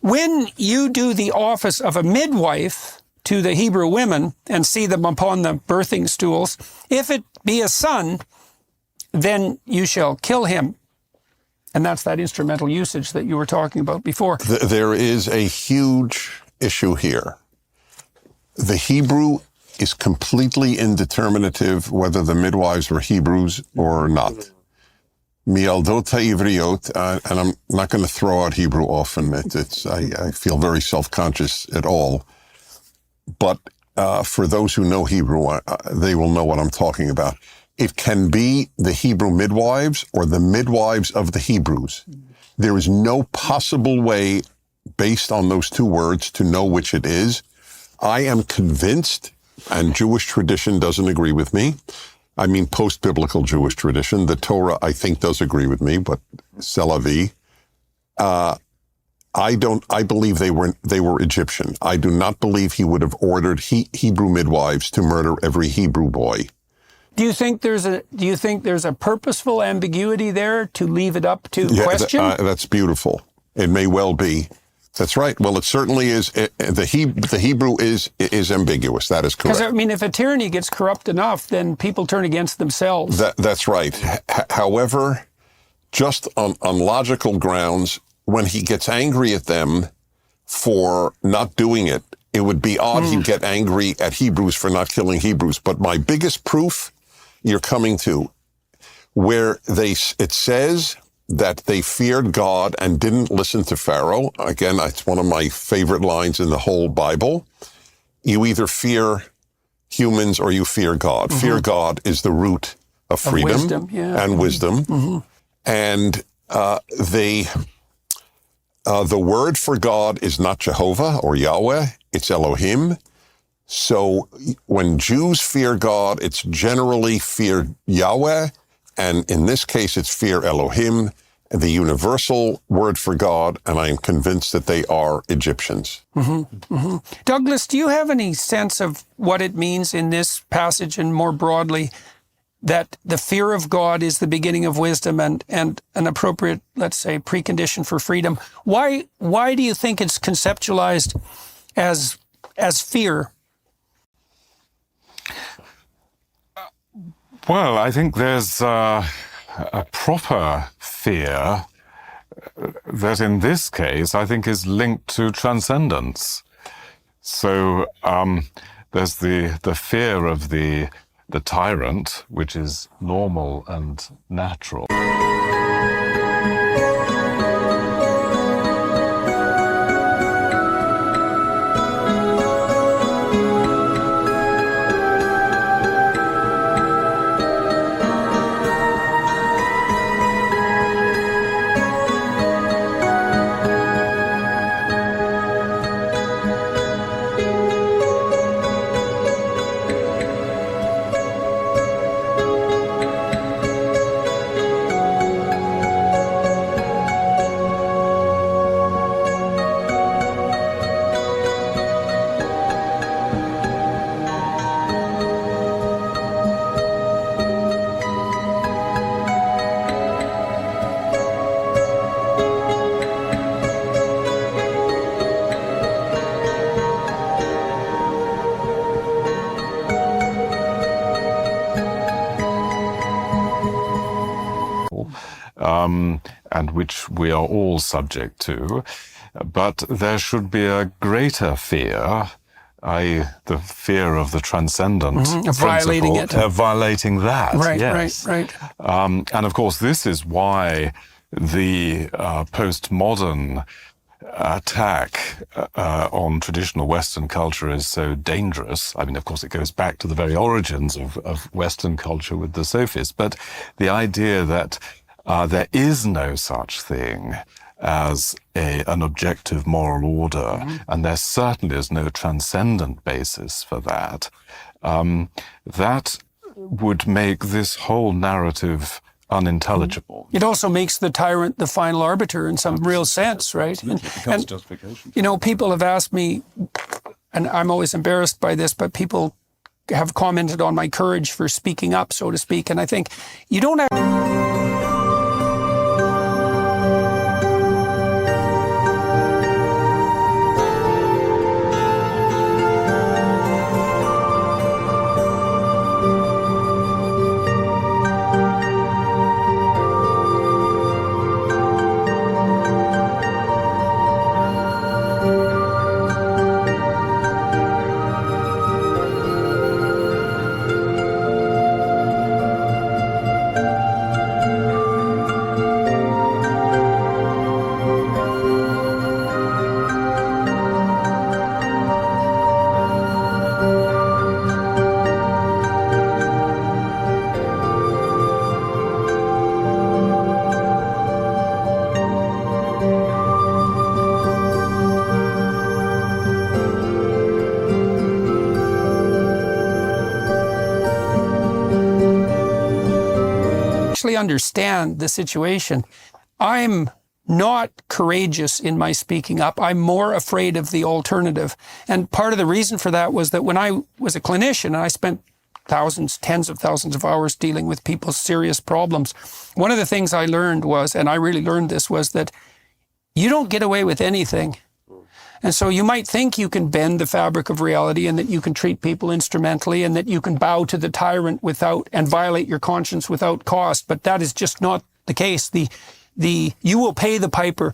when you do the office of a midwife to the Hebrew women and see them upon the birthing stools, if it be a son, then you shall kill him. And that's that instrumental usage that you were talking about before. There is a huge issue here. The Hebrew is completely indeterminative whether the midwives were Hebrews or not. Mialdota Ivriot, and I'm not going to throw out Hebrew often. I feel very self-conscious at all. But for those who know Hebrew, they will know what I'm talking about. It can be the Hebrew midwives or the midwives of the Hebrews. There is no possible way, based on those two words, to know which it is. I am convinced, and Jewish tradition doesn't agree with me. I mean, post-biblical Jewish tradition. The Torah, I think, does agree with me, but c'est la vie. I believe they were Egyptian. I do not believe he would have ordered Hebrew midwives to murder every Hebrew boy. Do you think there's a purposeful ambiguity there to leave it up to question? That's beautiful. It may well be. That's right. Well, it certainly is. The Hebrew is ambiguous. That is correct. Because, I mean, if a tyranny gets corrupt enough, then people turn against themselves. That's right. However, just on logical grounds, when he gets angry at them for not doing it, it would be odd he'd get angry at Hebrews for not killing Hebrews. But my biggest proof you're coming to, where it says that they feared God and didn't listen to Pharaoh. Again, it's one of my favorite lines in the whole Bible. You either fear humans or you fear God. Mm-hmm. Fear God is the root of freedom and wisdom. Mm-hmm. And the word for God is not Jehovah or Yahweh, it's Elohim. So when Jews fear God, it's generally fear Yahweh, and in this case, it's fear Elohim, the universal word for God, and I am convinced that they are Egyptians. Mm-hmm. Mm-hmm. Douglas, do you have any sense of what it means in this passage and more broadly that the fear of God is the beginning of wisdom and an appropriate, let's say, precondition for freedom? Why do you think it's conceptualized as fear? Well, I think there's a proper fear that in this case, I think is linked to transcendence. So there's the fear of the tyrant, which is normal and natural. And which we are all subject to, but there should be a greater fear, i.e. the fear of the transcendent principle, violating it. Violating that, right, yes. Right. And of course, this is why the postmodern attack on traditional Western culture is so dangerous. I mean, of course, it goes back to the very origins of Western culture with the sophists, but the idea that there is no such thing as an objective moral order, and there certainly is no transcendent basis for that. That would make this whole narrative unintelligible. It also makes the tyrant the final arbiter in some real sense, right? It becomes justification. You know, people have asked me, and I'm always embarrassed by this, but people have commented on my courage for speaking up, so to speak, and I think you don't have... actually understand the situation. I'm not courageous in my speaking up. I'm more afraid of the alternative. And part of the reason for that was that when I was a clinician and I spent thousands, tens of thousands of hours dealing with people's serious problems, one of the things I learned was, and I really learned this, was that you don't get away with anything. And so you might think you can bend the fabric of reality and that you can treat people instrumentally and that you can bow to the tyrant without and violate your conscience without cost, but that is just not the case. You will pay the piper.